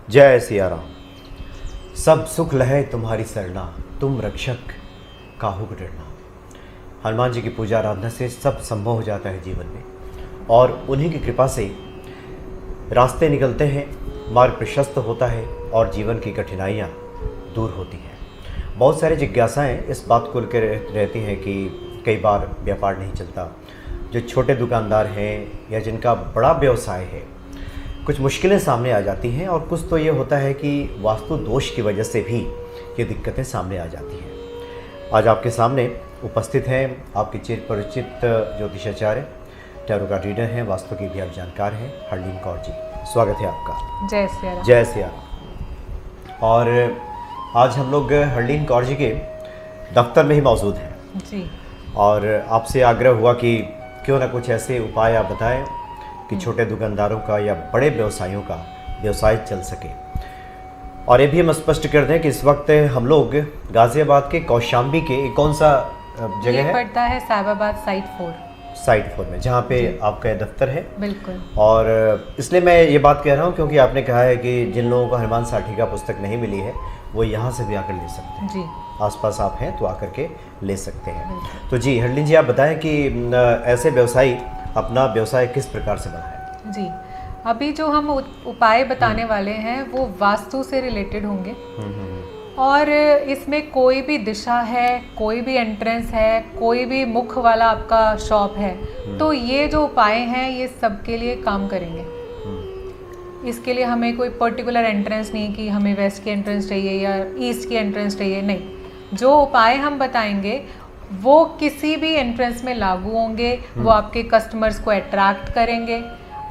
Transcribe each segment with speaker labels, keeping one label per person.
Speaker 1: जय सिया राम। सब सुख लहे तुम्हारी सरना, तुम रक्षक काहू को डरना। हनुमान जी की पूजा आराधना से सब संभव हो जाता है जीवन में, और उन्हीं की कृपा से रास्ते निकलते हैं, मार्ग प्रशस्त होता है और जीवन की कठिनाइयाँ दूर होती हैं। बहुत सारी जिज्ञासाएं इस बात को लेकर रहती हैं कि कई बार व्यापार नहीं चलता। जो छोटे दुकानदार हैं या जिनका बड़ा व्यवसाय है, कुछ मुश्किलें सामने आ जाती हैं, और कुछ तो ये होता है कि वास्तु दोष की वजह से भी ये दिक्कतें सामने आ जाती हैं। आज आपके सामने उपस्थित हैं आपके चिर परिचित ज्योतिषाचार्य, टैरो कार्ड रीडर हैं, वास्तु के भी आप जानकार हैं, हरलीन कौर जी। स्वागत है आपका।
Speaker 2: जय सिया राम।
Speaker 1: जय सिया राम। और आज हम लोग हरलीन कौर जी के दफ्तर में ही मौजूद हैं
Speaker 2: जी।
Speaker 1: और आपसे आग्रह हुआ कि क्यों ना कुछ ऐसे उपाय आप बताएं कि छोटे दुकानदारों का या बड़े व्यवसायियों का व्यवसाय चल सके। और ये भी हम स्पष्ट कर दें कि इस वक्त हम लोग गाजियाबाद के कौशाम्बी के कौन सा जगह
Speaker 2: ये
Speaker 1: है?
Speaker 2: पड़ता है साहिबाबाद साइट 4।
Speaker 1: साइट 4 में, जहाँ पे आपका दफ्तर है।
Speaker 2: बिल्कुल।
Speaker 1: और इसलिए मैं ये बात कह रहा हूँ क्योंकि आपने कहा है कि जिन लोगों को हनुमान साठी का पुस्तक नहीं मिली है वो यहाँ से भी आकर ले सकते हैं।
Speaker 2: जी।
Speaker 1: आसपास आप हैं तो आकर के ले सकते हैं।
Speaker 2: बिल्कुल।
Speaker 1: तो जी हरलीन जी, आप बताएं कि ऐसे व्यवसायी अपना व्यवसाय किस प्रकार से बढ़ाएं?
Speaker 2: जी, अभी जो हम उपाय बताने वाले हैं वो वास्तु से रिलेटेड होंगे। और इसमें कोई भी दिशा है, कोई भी एंट्रेंस है, कोई भी मुख वाला आपका शॉप है, तो ये जो उपाय हैं ये सबके लिए काम करेंगे। इसके लिए हमें कोई पर्टिकुलर एंट्रेंस नहीं कि हमें वेस्ट की एंट्रेंस चाहिए या ईस्ट की एंट्रेंस चाहिए, नहीं। जो उपाय हम बताएंगे वो किसी भी एंट्रेंस में लागू होंगे। वो आपके कस्टमर्स को अट्रैक्ट करेंगे,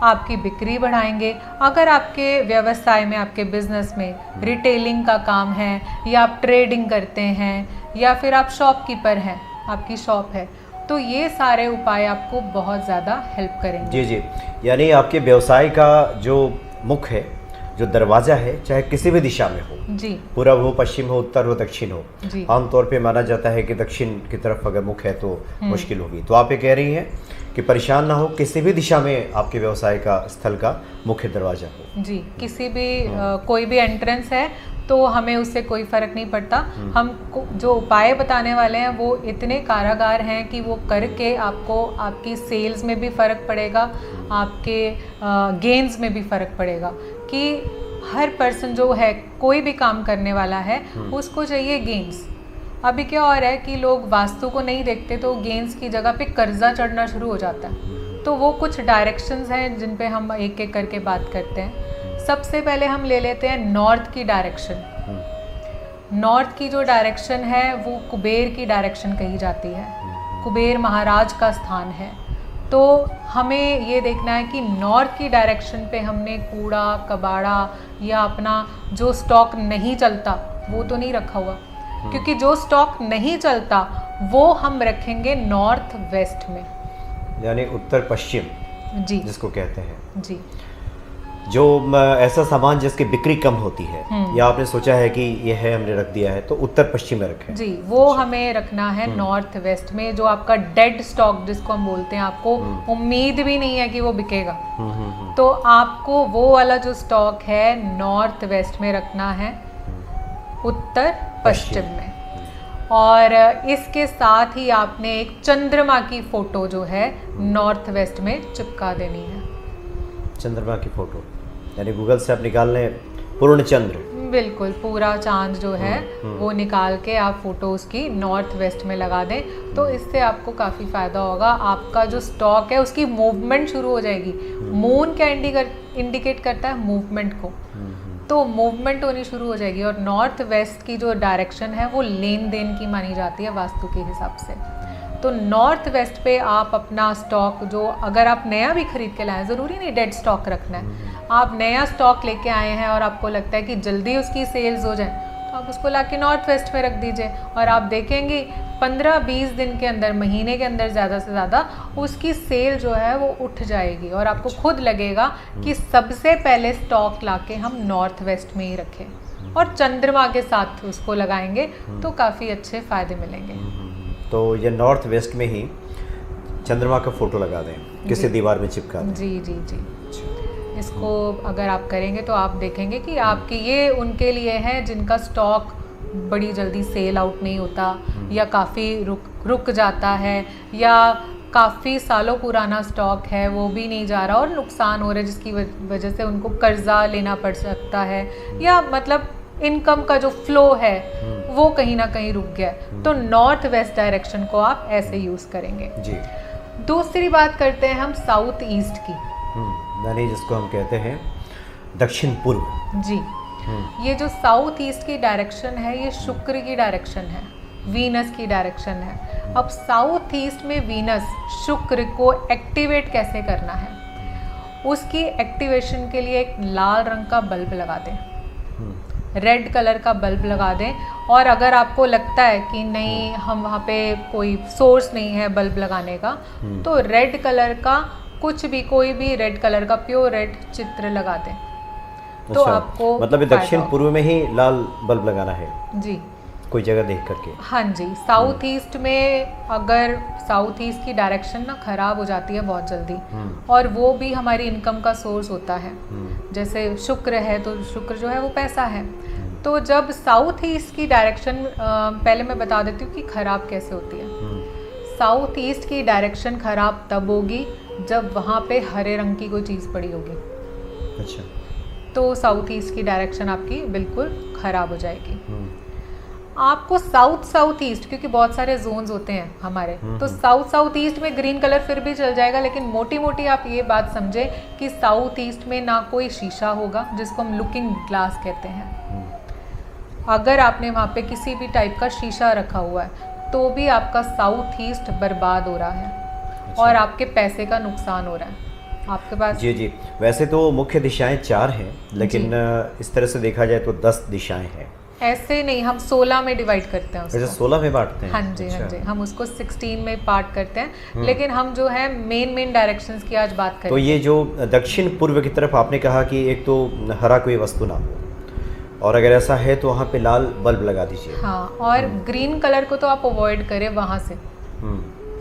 Speaker 2: आपकी बिक्री बढ़ाएंगे। अगर आपके व्यवसाय में, आपके बिजनेस में रिटेलिंग का काम है, या आप ट्रेडिंग करते हैं, या फिर आप शॉपकीपर हैं, आपकी शॉप है, तो ये सारे उपाय आपको बहुत ज़्यादा हेल्प करेंगे।
Speaker 1: जी जी, यानी आपके व्यवसाय का जो मुख है, जो दरवाज़ा है, चाहे किसी भी दिशा में हो,
Speaker 2: जी,
Speaker 1: पूरब हो, पश्चिम हो, उत्तर हो, दक्षिण हो,
Speaker 2: जी।
Speaker 1: आमतौर पे माना जाता है कि दक्षिण की तरफ अगर मुख है तो मुश्किल होगी। तो आप ये कह रही हैं कि परेशान ना हो, किसी भी दिशा में आपके व्यवसाय का स्थल का मुख्य दरवाजा हो।
Speaker 2: जी, किसी भी कोई भी एंट्रेंस है तो हमें उससे कोई फ़र्क नहीं पड़ता। हम जो उपाय बताने वाले हैं वो इतने कारागार हैं कि वो करके आपको आपकी सेल्स में भी फ़र्क पड़ेगा, आपके गेन्स में भी फ़र्क पड़ेगा। कि हर पर्सन जो है, कोई भी काम करने वाला है, उसको चाहिए गेन्स। अभी क्या हो रहा है कि लोग वास्तु को नहीं देखते तो गेन्स की जगह पे कर्जा चढ़ना शुरू हो जाता है। तो वो कुछ डायरेक्शंस हैं जिन पे हम एक एक करके बात करते हैं। सबसे पहले हम ले लेते हैं नॉर्थ की डायरेक्शन। नॉर्थ की जो डायरेक्शन है वो कुबेर की डायरेक्शन कही जाती है। कुबेर महाराज का स्थान है। तो हमें ये देखना है कि नॉर्थ की डायरेक्शन पे हमने कूड़ा कबाड़ा या अपना जो स्टॉक नहीं चलता वो तो नहीं रखा हुआ, क्योंकि जो स्टॉक नहीं चलता वो हम रखेंगे नॉर्थ वेस्ट में,
Speaker 1: यानी उत्तर पश्चिम
Speaker 2: जी,
Speaker 1: जिसको कहते हैं।
Speaker 2: जी।
Speaker 1: जो ऐसा सामान जिसकी बिक्री कम होती है, या आपने सोचा है कि ये है, हमने रख दिया है, तो उत्तर पश्चिम में रखें।
Speaker 2: जी, वो हमें रखना है नॉर्थ वेस्ट में। जो आपका डेड स्टॉक जिसको हम बोलते हैं, आपको उम्मीद भी नहीं है कि वो बिकेगा, तो आपको वो वाला जो स्टॉक है नॉर्थ वेस्ट में रखना है, उत्तर पश्चिम में। और इसके साथ ही आपने एक चंद्रमा की फोटो जो है नॉर्थ वेस्ट में चिपका देनी है।
Speaker 1: चंद्रमा की फोटो यानी गूगल से आप निकाल लें पूर्ण चंद्र।
Speaker 2: बिल्कुल, पूरा चांद जो है वो निकाल के आप फोटो उसकी नॉर्थ वेस्ट में लगा दें, तो इससे आपको काफ़ी फ़ायदा होगा। आपका जो स्टॉक है उसकी मूवमेंट शुरू हो जाएगी। मून क्या इंडिकेट करता है? मूवमेंट को। तो मूवमेंट होनी शुरू हो जाएगी। और नॉर्थ वेस्ट की जो डायरेक्शन है वो लेन देन की मानी जाती है वास्तु के हिसाब से। तो नॉर्थ वेस्ट पे आप अपना स्टॉक, जो अगर आप नया भी खरीद के लाएं, ज़रूरी नहीं डेड स्टॉक रखना है, आप नया स्टॉक लेके आए हैं और आपको लगता है कि जल्दी उसकी सेल्स हो जाए, तो आप उसको लाके नॉर्थ वेस्ट में रख दीजिए। और आप देखेंगे 15-20 दिन के अंदर, महीने के अंदर ज़्यादा से ज़्यादा उसकी सेल जो है वो उठ जाएगी, और आपको खुद लगेगा कि सबसे पहले स्टॉक लाके हम नॉर्थ वेस्ट में ही रखें और चंद्रमा के साथ उसको लगाएंगे तो काफ़ी अच्छे फ़ायदे मिलेंगे।
Speaker 1: तो ये नॉर्थ वेस्ट में ही चंद्रमा का फोटो लगा दें, किसी दीवार में चिपका दें।
Speaker 2: जी जी जी। इसको अगर आप करेंगे तो आप देखेंगे कि आपके ये उनके लिए है जिनका स्टॉक बड़ी जल्दी सेल आउट नहीं होता, या काफ़ी रुक जाता है, या काफ़ी सालों पुराना स्टॉक है वो भी नहीं जा रहा और नुकसान हो रहा है, जिसकी वजह से उनको कर्जा लेना पड़ सकता है, या मतलब इनकम का जो फ्लो है वो कहीं ना कहीं रुक गया है। तो नॉर्थ वेस्ट डायरेक्शन को आप ऐसे यूज़ करेंगे
Speaker 1: जी।
Speaker 2: दूसरी बात करते हैं हम साउथ ईस्ट की।
Speaker 1: यानी जिसको हम कहते हैं दक्षिण पूर्व।
Speaker 2: जी, ये जो साउथ ईस्ट की डायरेक्शन है ये शुक्र की डायरेक्शन है, वीनस की डायरेक्शन है। अब साउथ ईस्ट में वीनस शुक्र को एक्टिवेट कैसे करना है, उसकी एक्टिवेशन के लिए एक लाल रंग का बल्ब लगा दें, रेड कलर का बल्ब लगा दें। और अगर आपको लगता है कि नहीं हम वहाँ पे कोई सोर्स नहीं है बल्ब लगाने का, तो रेड कलर का कुछ भी, कोई भी रेड कलर का प्योर रेड चित्र लगा दें। तो
Speaker 1: अच्छा,
Speaker 2: आपको
Speaker 1: मतलब ये दक्षिण पूर्व में ही लाल बल्ब लगाना है
Speaker 2: जी,
Speaker 1: कोई जगह देख करके।
Speaker 2: हाँ जी। साउथ ईस्ट में अगर साउथ ईस्ट की डायरेक्शन ना खराब हो जाती है बहुत जल्दी, और वो भी हमारी इनकम का सोर्स होता है। जैसे शुक्र है तो शुक्र जो है वो पैसा है। तो जब साउथ ईस्ट की डायरेक्शन, पहले मैं बता देती हूँ कि खराब कैसे होती है। साउथ ईस्ट की डायरेक्शन खराब तब होगी जब वहाँ पे हरे रंग की कोई चीज़ पड़ी होगी।
Speaker 1: अच्छा,
Speaker 2: तो साउथ ईस्ट की डायरेक्शन आपकी बिल्कुल खराब हो जाएगी। आपको साउथ ईस्ट, क्योंकि बहुत सारे जोन्स होते हैं हमारे, तो साउथ ईस्ट में ग्रीन कलर फिर भी चल जाएगा, लेकिन मोटी मोटी आप ये बात समझे कि साउथ ईस्ट में ना कोई शीशा होगा, जिसको हम लुकिंग ग्लास कहते हैं। अगर आपने वहाँ पे किसी भी टाइप का शीशा रखा हुआ है तो भी आपका साउथ ईस्ट बर्बाद हो रहा है।
Speaker 1: अच्छा।
Speaker 2: और आपके पैसे का नुकसान हो रहा है आपके पास।
Speaker 1: जी जी। वैसे तो मुख्य दिशाएं 4 हैं, लेकिन इस तरह से देखा जाए तो 10 दिशाएं हैं।
Speaker 2: ऐसे नहीं, हम 16 में डिवाइड करते हैं उसको।
Speaker 1: वैसे 16 में बांटते हैं।
Speaker 2: हाँ जी,
Speaker 1: अच्छा।
Speaker 2: हाँ जी, हम उसको 16 में पार्ट करते हैं, लेकिन हम जो है मेन डायरेक्शंस की आज बात करेंगे।
Speaker 1: तो ये जो दक्षिण पूर्व की तरफ आपने कहा कि एक तो हरा कोई वस्तु ना हो, और अगर ऐसा है तो वहाँ पे लाल बल्ब लगा दीजिए।
Speaker 2: हाँ, और ग्रीन कलर को तो आप अवॉइड करें वहाँ से।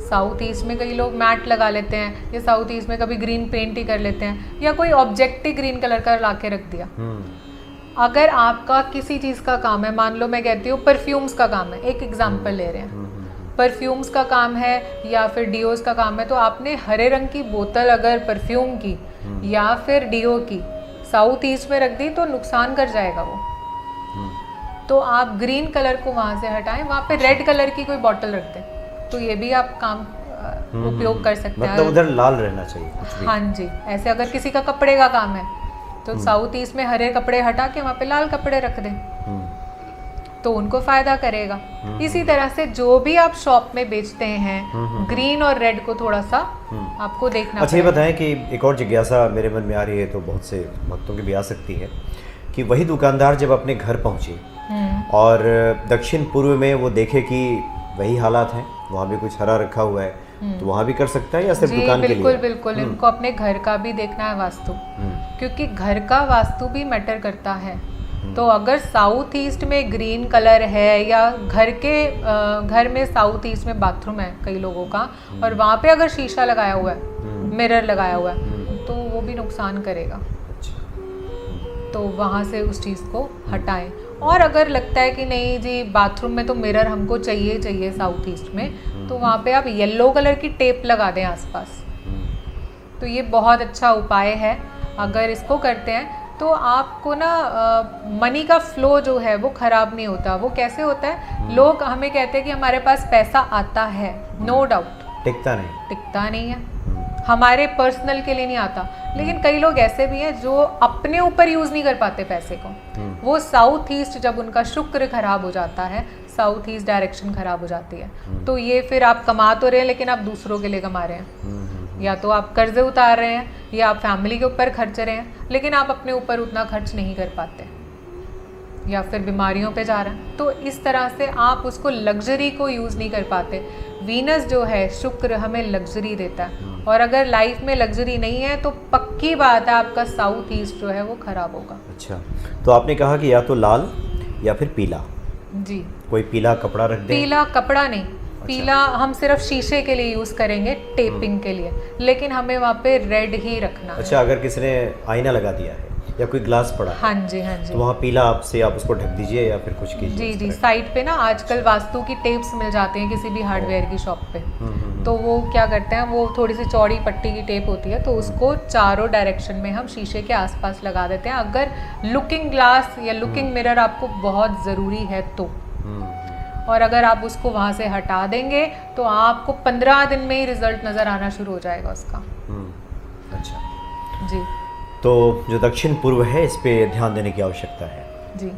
Speaker 2: साउथ ईस्ट में कई लोग मैट लगा लेते हैं, या साउथ ईस्ट में कभी ग्रीन पेंट ही कर लेते हैं, या कोई ऑब्जेक्ट ही ग्रीन कलर का ला के रख दिया। अगर आपका किसी चीज़ का काम है, मान लो मैं कहती हूँ परफ्यूम्स का काम है, एक एग्जांपल ले रहे हैं, परफ्यूम्स का काम है या फिर डिओज का काम है, तो आपने हरे रंग की बोतल अगर परफ्यूम की या फिर डिओ की साउथ ईस्ट में रख दी तो नुकसान कर जाएगा वो। तो आप ग्रीन कलर को वहाँ से हटाएं, वहाँ पे रेड कलर की कोई बोतल रख दें, तो ये भी आप काम उपयोग कर सकते हैं।
Speaker 1: मतलब उधर लाल रहना चाहिए कुछ भी।
Speaker 2: हाँ जी, ऐसे अगर किसी का कपड़े का काम है तो साउथ ईस्ट में हरे कपड़े हटा के वहाँ पे लाल कपड़े रख दें, तो उनको फायदा करेगा। इसी तरह से जो भी आप शॉप में बेचते हैं, ग्रीन और रेड को थोड़ा सा आपको देखना।
Speaker 1: अच्छा, ये बताएं कि एक और जिज्ञासा मेरे मन में आ रही है, तो बहुत से भक्तों की भी आ सकती है, कि वही दुकानदार जब अपने घर पहुंचे और दक्षिण पूर्व में वो देखे कि वही हालात हैं, वहाँ भी कुछ हरा रखा हुआ है, तो वहाँ भी कर सकता है या सिर्फ दुकान के लिए?
Speaker 2: बिल्कुल बिल्कुल, इनको अपने घर का भी देखना है वास्तु, क्योंकि घर का वास्तु भी मैटर करता है। तो अगर साउथ ईस्ट में ग्रीन कलर है, या घर में साउथ ईस्ट में बाथरूम है कई लोगों का, और वहाँ पे अगर शीशा लगाया हुआ है, मिरर लगाया हुआ है, तो वो भी नुकसान करेगा। तो वहाँ से उस चीज़ को हटाएं। और अगर लगता है कि नहीं जी बाथरूम में तो मिरर हमको चाहिए साउथ ईस्ट में, तो वहाँ पे आप येलो कलर की टेप लगा दें आसपास। तो ये बहुत अच्छा उपाय है। अगर इसको करते हैं तो आपको ना मनी का फ्लो जो है वो ख़राब नहीं होता। वो कैसे होता है, लोग हमें कहते हैं कि हमारे पास पैसा आता है, नो डाउट, टिकता नहीं है, हमारे पर्सनल के लिए नहीं आता। लेकिन कई लोग ऐसे भी हैं जो अपने ऊपर यूज़ नहीं कर पाते पैसे को। वो साउथ ईस्ट जब उनका शुक्र खराब हो जाता है, साउथ ईस्ट डायरेक्शन खराब हो जाती है, तो ये फिर आप कमा तो रहे हैं लेकिन आप दूसरों के लिए कमा रहे हैं। या तो आप कर्जे उतार रहे हैं, या आप फैमिली के ऊपर खर्च रहे हैं, लेकिन आप अपने ऊपर उतना खर्च नहीं कर पाते, या फिर बीमारियों पे जा रहे हैं। तो इस तरह से आप उसको लग्जरी को यूज़ नहीं कर पाते। वीनस जो है, शुक्र हमें लग्जरी देता है, और अगर लाइफ में लग्जरी नहीं है तो पक्की बात है आपका साउथ ईस्ट जो है वो खराब होगा।
Speaker 1: अच्छा, तो आपने कहा कि या तो लाल या फिर पीला।
Speaker 2: जी,
Speaker 1: कोई पीला कपड़ा रख दें?
Speaker 2: पीला कपड़ा नहीं, पीला हम सिर्फ शीशे के लिए यूज़ करेंगे, टेपिंग के लिए, लेकिन हमें वहाँ पे रेड ही रखना है।
Speaker 1: अच्छा, अगर किसी ने आईना लगा दिया है या कोई ग्लास पड़ा है,
Speaker 2: हाँ जी, हाँ जी,
Speaker 1: तो वहाँ पीला आपसे आप उसको ढक दीजिए या फिर कुछ कीजिए?
Speaker 2: जी
Speaker 1: इस
Speaker 2: जी,
Speaker 1: तरह?
Speaker 2: साइड पे ना आजकल वास्तु की टेप्स मिल जाती हैं किसी भी हार्डवेयर की शॉप पे। तो वो क्या करते हैं, वो थोड़ी सी चौड़ी पट्टी की टेप होती है, तो उसको चारों डायरेक्शन में हम शीशे के आसपास लगा देते हैं, अगर लुकिंग ग्लास या लुकिंग मिरर आपको बहुत ज़रूरी है तो। और अगर आप उसको वहाँ से हटा देंगे तो आपको 15 दिन में ही रिजल्ट नज़र आना शुरू हो जाएगा उसका।
Speaker 1: अच्छा
Speaker 2: जी,
Speaker 1: तो जो दक्षिण पूर्व है इस पे ध्यान देने की आवश्यकता है।
Speaker 2: जी।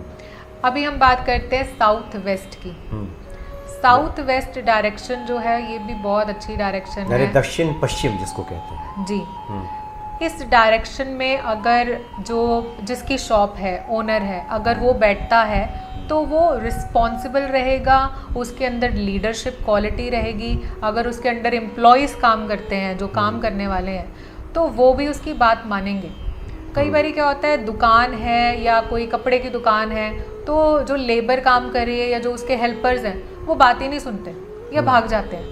Speaker 2: अभी हम बात करते हैं साउथ वेस्ट की। साउथ वेस्ट डायरेक्शन जो है ये भी बहुत अच्छी डायरेक्शन
Speaker 1: यानी
Speaker 2: है।
Speaker 1: दक्षिण पश्चिम जिसको कहते हैं।
Speaker 2: जी, इस डायरेक्शन में अगर जो जिसकी शॉप है, ओनर है, अगर वो बैठता है तो वो रिस्पॉन्सिबल रहेगा, उसके अंदर लीडरशिप क्वालिटी रहेगी। अगर उसके अंडर एम्प्लॉयज़ काम करते हैं, जो काम करने वाले हैं, तो वो भी उसकी बात मानेंगे। कई बारी क्या होता है, दुकान है या कोई कपड़े की दुकान है, तो जो लेबर काम कर रही है या जो उसके हेल्पर्स हैं वो बात ही नहीं सुनते या भाग जाते हैं।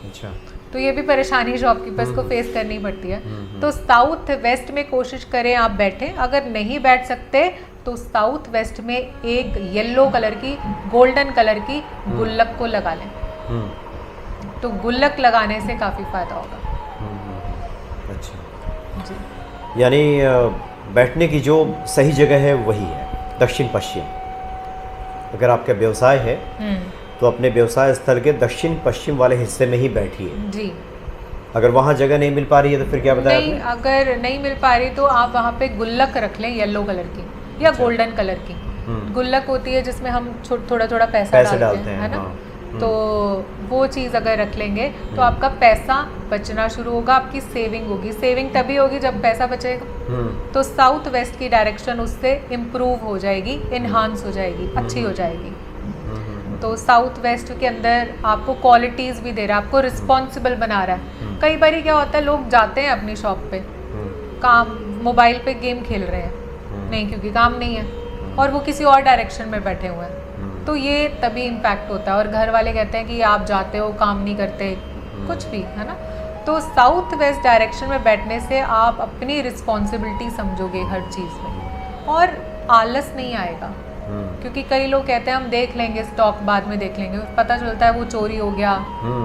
Speaker 1: अच्छा,
Speaker 2: तो ये भी परेशानी शॉपकीपर्स को फेस करनी पड़ती है। तो साउथ वेस्ट में कोशिश करें आप बैठें, अगर नहीं बैठ सकते तो साउथ वेस्ट में एक येलो कलर की, गोल्डन कलर की गुल्लक को लगा लें। तो गुल्लक लगाने से काफ़ी फायदा होगा।
Speaker 1: अच्छा,
Speaker 2: जी,
Speaker 1: यानी बैठने की जो सही जगह है वही है दक्षिण पश्चिम। अगर आपका व्यवसाय है तो अपने व्यवसाय स्थल के दक्षिण पश्चिम वाले हिस्से में ही बैठिए।
Speaker 2: जी।
Speaker 1: अगर वहाँ जगह नहीं मिल पा रही है तो फिर क्या बताया
Speaker 2: नहीं,
Speaker 1: आपने?
Speaker 2: अगर नहीं मिल पा रही तो आप वहाँ पे गुल्लक रख लें, येलो कलर की या गोल्डन कलर की। गुल्लक होती है जिसमें हम थोड़ा थोड़ा पैसा डालते हैं, है ना। तो वो चीज़ अगर रख लेंगे तो आपका पैसा बचना शुरू होगा, आपकी सेविंग होगी। सेविंग तभी होगी जब पैसा बचेगा। तो साउथ वेस्ट की डायरेक्शन उससे इम्प्रूव हो जाएगी, इन्हांस हो जाएगी, अच्छी हो जाएगी। तो साउथ वेस्ट के अंदर आपको क्वालिटीज़ भी दे रहा है, आपको रिस्पॉन्सिबल बना रहा है। कई बारी क्या होता है, लोग जाते हैं अपनी शॉप पे, काम मोबाइल पे गेम खेल रहे हैं, नहीं क्योंकि काम नहीं है, और वो किसी और डायरेक्शन में बैठे हुए हैं, तो ये तभी इम्पैक्ट होता है। और घर वाले कहते हैं कि आप जाते हो, काम नहीं करते, कुछ भी, है ना। तो साउथ वेस्ट डायरेक्शन में बैठने से आप अपनी रिस्पॉन्सिबिलिटी समझोगे हर चीज़ में, और आलस नहीं आएगा। क्योंकि कई लोग कहते हैं हम देख लेंगे स्टॉक, बाद में देख लेंगे, पता चलता है वो चोरी हो गया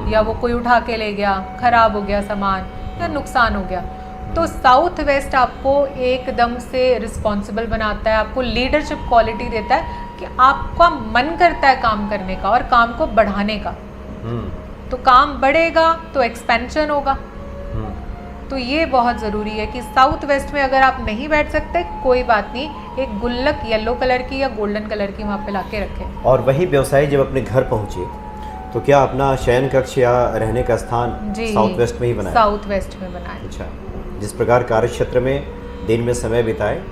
Speaker 2: या वो कोई उठा के ले गया, खराब हो गया सामान या नुकसान हो गया। तो साउथ वेस्ट आपको एकदम से रिस्पॉन्सिबल बनाता है, आपको लीडरशिप क्वालिटी देता है कि आपका मन करता है काम करने का और काम को बढ़ाने का। तो काम बढ़ेगा तो एक्सपेंशन होगा। तो ये बहुत ज़रूरी है कि साउथ वेस्ट में अगर आप नहीं बैठ सकते, कोई बात नहीं, एक गुल्लक येलो कलर की या गोल्डन कलर की वहाँ पे ला के रखें।
Speaker 1: और वही व्यवसायी जब अपने घर पहुँचे तो क्या अपना शयन कक्ष या रहने का स्थान साउथ वेस्ट में ही बनाया?
Speaker 2: साउथ वेस्ट में बनाया।
Speaker 1: अच्छा, जिस प्रकार कार्य क्षेत्र में दिन में समय बिताए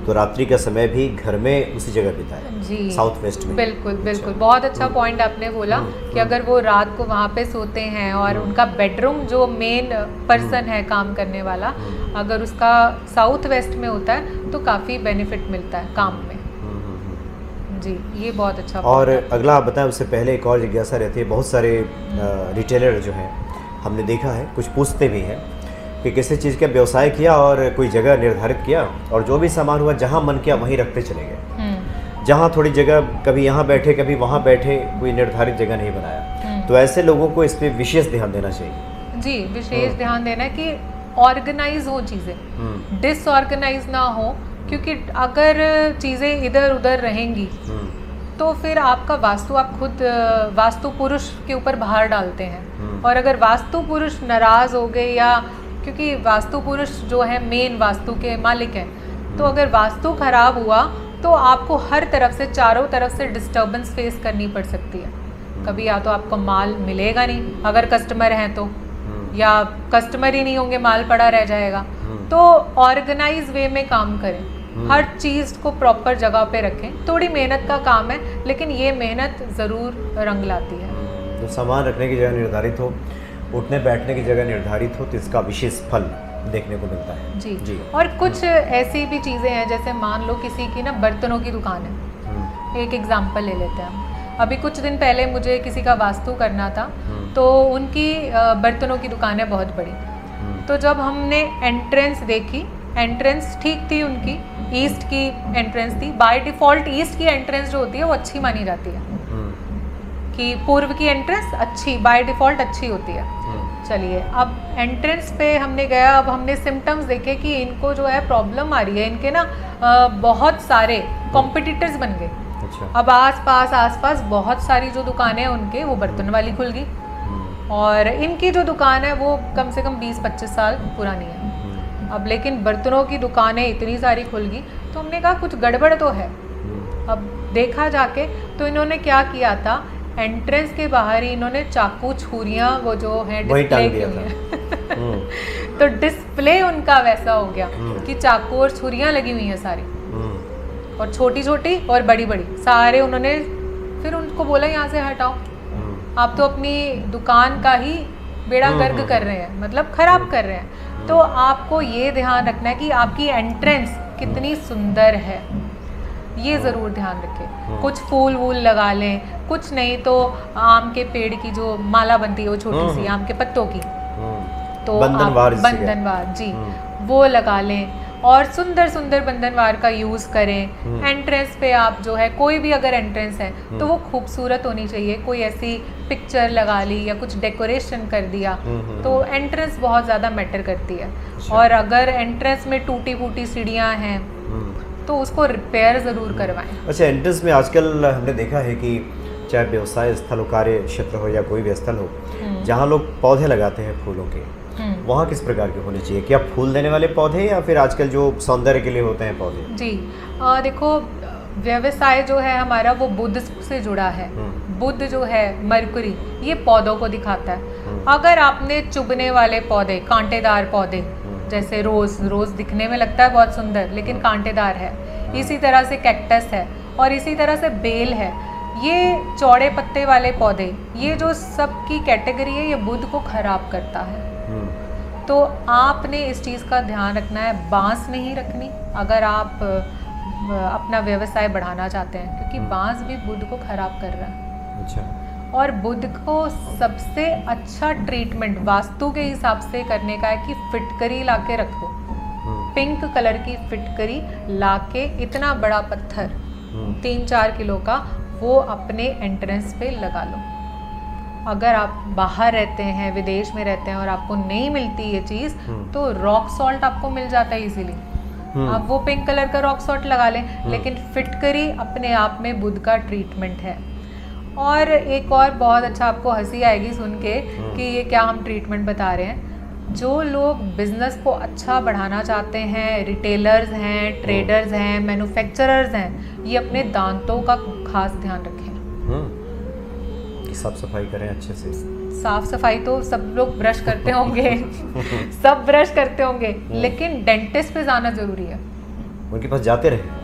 Speaker 1: तो रात्रि का समय भी घर में उसी जगह बिताए,
Speaker 2: जी,
Speaker 1: साउथ वेस्ट में।
Speaker 2: बिल्कुल बिल्कुल, बहुत अच्छा पॉइंट आपने बोला कि अगर वो रात को वहाँ पे सोते हैं और उनका बेडरूम जो मेन पर्सन है काम करने वाला, अगर उसका साउथ वेस्ट में होता है तो काफ़ी बेनिफिट मिलता है काम में। जी, ये बहुत अच्छा
Speaker 1: और
Speaker 2: point है।
Speaker 1: अगला आप बताएं, उससे पहले एक और जिज्ञासा रहती है, बहुत सारे रिटेलर जो हैं हमने देखा है, कुछ पूछते भी हैं कि किसी चीज़ का व्यवसाय किया और कोई जगह निर्धारित किया और जो भी सामान हुआ जहाँ मन किया वहीं रखते चले गए। जहाँ थोड़ी जगह, कभी यहाँ बैठे कभी वहाँ बैठे, कोई निर्धारित जगह नहीं बनाया। तो ऐसे लोगों को इस पर विशेष ध्यान देना चाहिए।
Speaker 2: जी, विशेष ध्यान देना है कि ऑर्गेनाइज हो चीज़ें, डिसऑर्गेनाइज ना हो, क्योंकि अगर चीज़ें इधर उधर रहेंगी तो फिर आपका वास्तु, आप खुद वास्तु पुरुष के ऊपर भार डालते हैं। और अगर वास्तु पुरुष नाराज़ हो गए, या क्योंकि वास्तु पुरुष जो है मेन वास्तु के मालिक हैं, तो अगर वास्तु खराब हुआ तो आपको हर तरफ से, चारों तरफ से डिस्टर्बेंस फेस करनी पड़ सकती है। कभी या तो आपको माल मिलेगा नहीं अगर कस्टमर हैं तो, या कस्टमर ही नहीं होंगे, माल पड़ा रह जाएगा। तो ऑर्गेनाइज वे में काम करें, हर चीज़ को प्रॉपर जगह पे रखें। थोड़ी मेहनत का काम है, लेकिन ये मेहनत ज़रूर रंग लाती है।
Speaker 1: तो सामान रखने की जगह निर्धारित हो, उठने बैठने की जगह निर्धारित हो, तो इसका विशेष फल देखने को मिलता है।
Speaker 2: जी,
Speaker 1: जी।
Speaker 2: और कुछ ऐसी भी चीज़ें हैं, जैसे मान लो किसी की ना बर्तनों की दुकान है, एक एग्जांपल ले लेते हैं हम। अभी कुछ दिन पहले मुझे किसी का वास्तु करना था, तो उनकी बर्तनों की दुकान है बहुत बड़ी। तो जब हमने एंट्रेंस देखी, एंट्रेंस ठीक थी उनकी, ईस्ट की एंट्रेंस थी। बाय डिफ़ॉल्ट ईस्ट की एंट्रेंस जो होती है वो अच्छी मानी जाती है, कि पूर्व की एंट्रेंस अच्छी बाय डिफ़ॉल्ट अच्छी होती है। चलिए, अब एंट्रेंस पे हमने गया, अब हमने सिम्टम्स देखे कि इनको जो है प्रॉब्लम आ रही है, इनके ना बहुत सारे कॉम्पिटिटर्स बन गए।
Speaker 1: अच्छा।
Speaker 2: अब आसपास बहुत सारी जो दुकानें हैं उनके, वो बर्तन वाली खुल गई, और इनकी जो दुकान है वो कम से कम 20-25 साल पुरानी है। अब लेकिन बर्तनों की दुकानें इतनी सारी खुल गई, तो हमने कहा कुछ गड़बड़ तो है। अब देखा जाके तो इन्होंने क्या किया था, एंट्रेंस के बाहर ही इन्होंने चाकू छुरियाँ वो जो है
Speaker 1: वही
Speaker 2: डिस्प्ले
Speaker 1: टांग
Speaker 2: की
Speaker 1: दिया
Speaker 2: हुई
Speaker 1: था।
Speaker 2: है तो डिस्प्ले उनका वैसा हो गया कि चाकू और छुरियाँ लगी हुई हैं सारी, और छोटी छोटी और बड़ी बड़ी सारे उन्होंने। फिर उनको बोला यहाँ से हटाओ, आप तो अपनी दुकान का ही बेड़ा गर्क कर रहे हैं, मतलब खराब कर रहे हैं। तो आपको ये ध्यान रखना है कि आपकी एंट्रेंस कितनी सुंदर है, ये ज़रूर ध्यान रखें। कुछ फूल वूल लगा लें, कुछ नहीं तो आम के पेड़ की जो माला बनती है वो छोटी सी आम के पत्तों की, तो
Speaker 1: बंधनवार,
Speaker 2: बंधनवार जी, वो लगा लें, और सुंदर सुंदर बंधनवार का यूज़ करें। एंट्रेंस पे आप जो है, कोई भी अगर एंट्रेंस है तो वो खूबसूरत होनी चाहिए। कोई ऐसी पिक्चर लगा ली या कुछ डेकोरेशन कर दिया, तो एंट्रेंस बहुत ज़्यादा मैटर करती है। और अगर एंट्रेंस में टूटी फूटी सीढ़ियाँ हैं तो उसको रिपेयर ज़रूर करवाएं।
Speaker 1: अच्छा, एंट्रेंस में आजकल हमने देखा है कि चाहे व्यवसाय स्थल हो, कार्य क्षेत्र हो, या कोई भी स्थल हो, जहाँ लोग पौधे लगाते हैं फूलों के, वहाँ किस प्रकार के होने चाहिए? क्या फूल देने वाले पौधे, या फिर आजकल जो सौंदर्य के लिए होते हैं पौधे?
Speaker 2: जी, देखो, व्यवसाय जो है हमारा वो बुध से जुड़ा है। बुध जो है, मरकुरी, ये पौधों को दिखाता है। अगर आपने चुभने वाले पौधे, कांटेदार पौधे, जैसे रोज़ दिखने में लगता है बहुत सुंदर लेकिन कांटेदार है, इसी तरह से कैक्टस है, और इसी तरह से बेल है, ये चौड़े पत्ते वाले पौधे, ये जो सब की कैटेगरी है, ये बुध को खराब करता है। तो आपने इस चीज़ का ध्यान रखना है, बांस नहीं रखनी अगर आप अपना व्यवसाय बढ़ाना चाहते हैं, क्योंकि बांस भी बुध को खराब कर रहा है।
Speaker 1: अच्छा।
Speaker 2: और बुध को सबसे अच्छा ट्रीटमेंट वास्तु के हिसाब से करने का है कि फिटकरी लाके रखो, पिंक कलर की फिटकरी लाके, इतना बड़ा पत्थर 3-4 किलो का, वो अपने एंट्रेंस पे लगा लो। अगर आप बाहर रहते हैं, विदेश में रहते हैं, और आपको नहीं मिलती ये चीज़, तो रॉक सॉल्ट आपको मिल जाता है इजीली, आप वो पिंक कलर का रॉक सॉल्ट लगा लें। लेकिन फिटकरी अपने आप में बुध का ट्रीटमेंट है। और एक और बहुत अच्छा, आपको हंसी आएगी सुन के कि ये क्या हम ट्रीटमेंट बता रहे हैं। जो लोग बिजनेस को अच्छा बढ़ाना चाहते हैं, रिटेलर्स हैं, ट्रेडर्स हैं, मैन्युफैक्चरर्स हैं, ये अपने दांतों का खास ध्यान रखें।
Speaker 1: साफ सफाई करें अच्छे से।
Speaker 2: साफ सफाई तो सब लोग ब्रश करते होंगे सब ब्रश करते होंगे, लेकिन डेंटिस्ट पे जाना जरूरी है।
Speaker 1: उनके पास जाते रहे,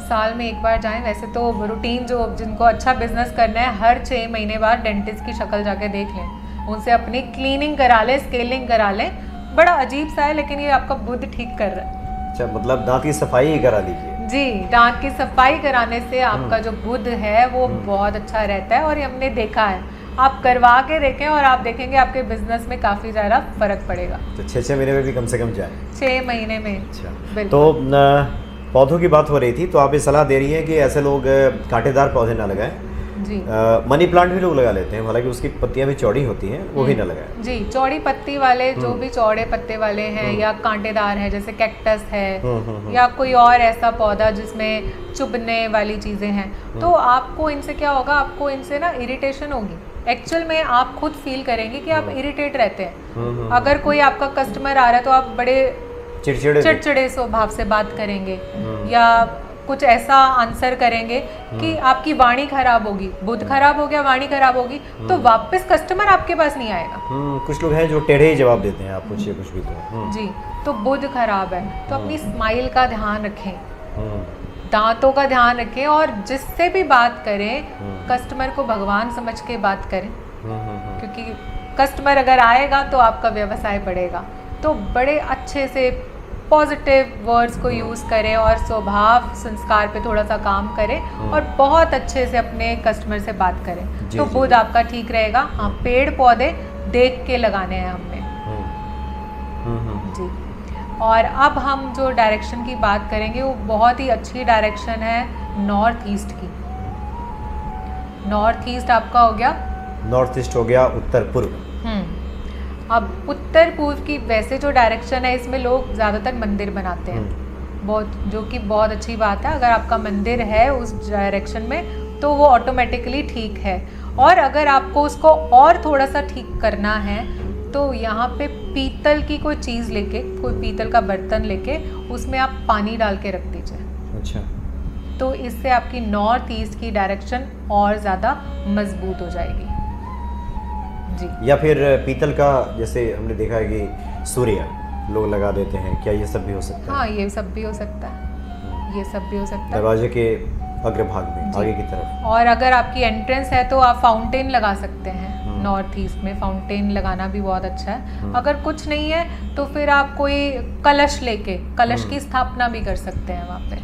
Speaker 2: साल में एक बार जाएं। वैसे तो रूटीन, जो जिनको अच्छा बिजनेस करना है, हर 6 महीने बाद डेंटिस्ट की शक्ल जाके देख लें, उनसे अपनी क्लीनिंग करा लें, स्केलिंग करा लें। बड़ा अजीब सा है, लेकिन ये आपका बुध ठीक कर रहा है।
Speaker 1: अच्छा, मतलब दांत की सफाई ही करा लीजिए।
Speaker 2: जी, दांत की सफाई कराने से आपका जो बुध है वो बहुत अच्छा रहता है, और ये हमने देखा है। आप करवा के देखें और आप देखेंगे आपके बिजनेस में काफ़ी ज़्यादा फर्क पड़ेगा।
Speaker 1: तो 6 महीने में भी कम से कम जाए।
Speaker 2: 6 महीने में।
Speaker 1: अच्छा, तो पौधों की बात हो रही थी, तो आप ये सलाह दे रही हैं कि ऐसे लोग कांटेदार पौधे ना लगाएं।
Speaker 2: जी।
Speaker 1: मनी प्लांट भी लोग लगा लेते हैं, हालांकि उसकी पत्तियां भी चौड़ी होती हैं, वो भी ना लगाएं।
Speaker 2: जी, चौड़ी पत्ती वाले, जो भी चौड़े पत्ते वाले हैं या कांटेदार है, जैसे कैक्टस है या कोई और ऐसा पौधा जिसमें चुभने वाली चीज़ें हैं, तो आपको इनसे क्या होगा, आपको इनसे ना इरिटेशन होगी। एक्चुअल में आप खुद फील करेंगे कि आप इरिटेट रहते हैं। अगर कोई आपका कस्टमर आ रहा है तो आप बड़े चिड़चिड़े स्वभाव से बात करेंगे, या कुछ ऐसा आंसर करेंगे कि आपकी वाणी खराब होगी। बुध खराब हो गया, वाणी खराब होगी, तो वापस कस्टमर आपके पास नहीं आएगा।
Speaker 1: कुछ लोग हैं जो टेढ़े ही जवाब देते हैं, आप पूछिए कुछ भी तो।
Speaker 2: जी, तो बुध खराब है, तो अपनी स्माइल का ध्यान रखें, दांतों का ध्यान रखें, और जिससे भी बात करें, कस्टमर को भगवान समझ के बात करें, क्योंकि कस्टमर अगर आएगा तो आपका व्यवसाय बढ़ेगा। तो बड़े अच्छे से पॉजिटिव वर्ड्स को यूज़ करें और स्वभाव संस्कार पे थोड़ा सा काम करें और बहुत अच्छे से अपने कस्टमर से बात करें तो बुध आपका ठीक रहेगा। हाँ, पेड़ पौधे देख के लगाने हैं हमने जी। और अब हम जो डायरेक्शन की बात करेंगे वो बहुत ही अच्छी डायरेक्शन है नॉर्थ ईस्ट की। नॉर्थ ईस्ट आपका हो गया,
Speaker 1: नॉर्थ ईस्ट हो गया उत्तर पूर्व।
Speaker 2: अब उत्तर पूर्व की वैसे जो डायरेक्शन है इसमें लोग ज़्यादातर मंदिर बनाते हैं बहुत, जो कि बहुत अच्छी बात है। अगर आपका मंदिर है उस डायरेक्शन में तो वो ऑटोमेटिकली ठीक है। और अगर आपको उसको और थोड़ा सा ठीक करना है तो यहाँ पे पीतल की कोई चीज़ लेके, कोई पीतल का बर्तन लेके उसमें आप पानी डाल के रख दीजिए।
Speaker 1: अच्छा।
Speaker 2: तो इससे आपकी नॉर्थ ईस्ट की डायरेक्शन और ज़्यादा मजबूत हो जाएगी जी।
Speaker 1: या फिर पीतल का, जैसे हमने देखा है कि सूर्य लोग लगा देते हैं, क्या ये सब भी हो सकता है?
Speaker 2: हाँ, ये सब भी हो सकता है, ये सब भी हो सकता है
Speaker 1: दरवाजे के अग्रभाग में आगे की तरफ।
Speaker 2: और अगर आपकी एंट्रेंस है तो आप फाउंटेन लगा सकते हैं। नॉर्थ ईस्ट में फाउंटेन लगाना भी बहुत अच्छा है। अगर कुछ नहीं है तो फिर आप कोई कलश लेके कलश की स्थापना भी कर सकते हैं वहाँ पे,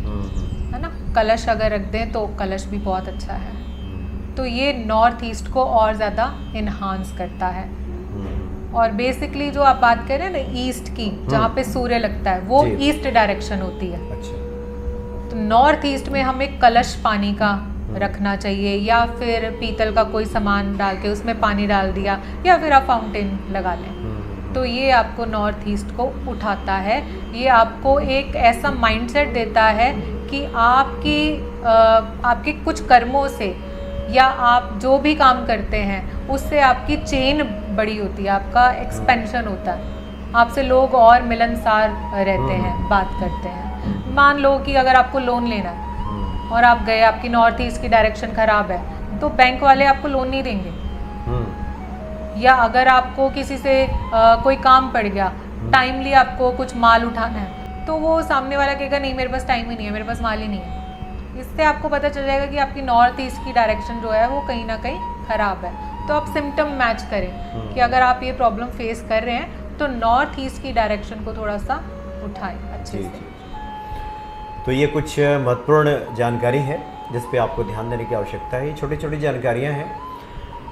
Speaker 2: है ना। कलश अगर रख दें तो कलश भी बहुत अच्छा है। तो ये नॉर्थ ईस्ट को और ज़्यादा इन्हांस करता है। और बेसिकली जो आप बात कर रहे हैं ना ईस्ट की, जहाँ पे सूर्य लगता है वो ईस्ट डायरेक्शन होती है।
Speaker 1: अच्छा।
Speaker 2: तो नॉर्थ ईस्ट में हमें कलश पानी का रखना चाहिए, या फिर पीतल का कोई सामान डाल के उसमें पानी डाल दिया, या फिर आप फाउंटेन लगा लें। तो ये आपको नॉर्थ ईस्ट को उठाता है। ये आपको एक ऐसा माइंडसेट देता है कि आपके कुछ कर्मों से या आप जो भी काम करते हैं उससे आपकी चेन बड़ी होती है, आपका एक्सपेंशन होता है, आपसे लोग और मिलनसार रहते हैं, बात करते हैं। मान लो कि अगर आपको लोन लेना है और आप गए, आपकी नॉर्थ ईस्ट की डायरेक्शन खराब है तो बैंक वाले आपको लोन नहीं देंगे। या अगर आपको किसी से कोई काम पड़ गया, टाइमली आपको कुछ माल उठाना है, तो वो सामने वाला कहेगा नहीं मेरे पास टाइम ही नहीं है, मेरे पास माल ही नहीं है। इससे आपको पता चल जाएगा कि आपकी नॉर्थ ईस्ट की डायरेक्शन जो है वो कहीं ना कहीं खराब है। तो आप सिम्टम मैच करें कि अगर आप ये प्रॉब्लम फेस कर रहे हैं तो नॉर्थ ईस्ट की डायरेक्शन को थोड़ा सा उठाएं अच्छे से।
Speaker 1: तो ये कुछ महत्वपूर्ण जानकारी है जिस पे आपको ध्यान देने की आवश्यकता है। ये छोटी छोटी जानकारियाँ हैं।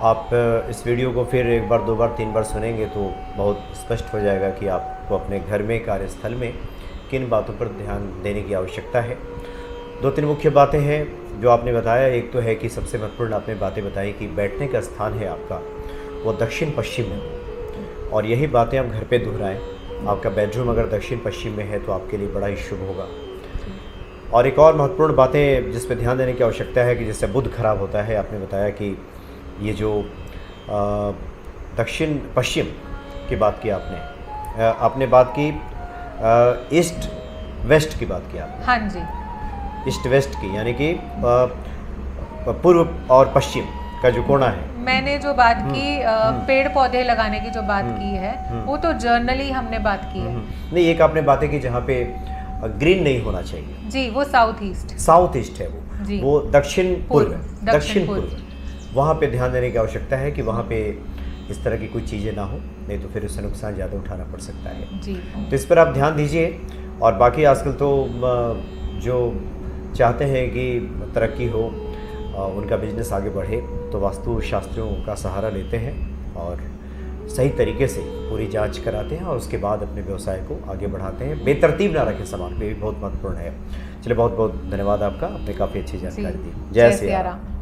Speaker 1: आप इस वीडियो को फिर एक बार, दो बार, तीन बार सुनेंगे तो बहुत स्पष्ट हो जाएगा कि आपको अपने घर में, कार्यस्थल में किन बातों पर ध्यान देने की आवश्यकता है। दो तीन मुख्य बातें हैं जो आपने बताया। एक तो है कि सबसे महत्वपूर्ण आपने बातें बताई कि बैठने का स्थान है आपका वो दक्षिण पश्चिम में हो, और यही बातें आप घर पे दोहराएं। आपका बेडरूम अगर दक्षिण पश्चिम में है तो आपके लिए बड़ा ही शुभ होगा। और एक और महत्वपूर्ण बातें जिस पे ध्यान देने की आवश्यकता है कि जिससे बुध खराब होता है, आपने बताया कि ये जो दक्षिण पश्चिम की बात की आपने बात की, ईस्ट वेस्ट की बात की आपने।
Speaker 2: हाँ जी,
Speaker 1: ईस्ट वेस्ट की, यानी कि पूर्व और पश्चिम का जो कोना है।
Speaker 2: मैंने जो बात की पेड़ पौधे लगाने की जो बात की है वो तो जर्नली हमने बात की है।
Speaker 1: नहीं, एक आपने बातें की जहाँ पे ग्रीन नहीं होना चाहिए
Speaker 2: जी, वो साउथ ईस्ट है
Speaker 1: वो दक्षिण पूर्व। वहाँ पे ध्यान देने की आवश्यकता है कि वहाँ पे इस तरह की कोई चीज़ें ना हो, नहीं तो फिर उससे नुकसान ज़्यादा उठाना पड़ सकता है
Speaker 2: जी।
Speaker 1: तो इस पर आप ध्यान दीजिए। और बाकी आजकल तो जो चाहते हैं कि तरक्की हो, उनका बिजनेस आगे बढ़े, तो वास्तु शास्त्रियों का सहारा लेते हैं और सही तरीके से पूरी जांच कराते हैं और उसके बाद अपने व्यवसाय को आगे बढ़ाते हैं। बेतरतीब ना रखें सामान पे, भी बहुत महत्वपूर्ण है। चलिए, बहुत बहुत धन्यवाद आपका, आपने काफ़ी अच्छी जानकारी दी। जय सिया राम।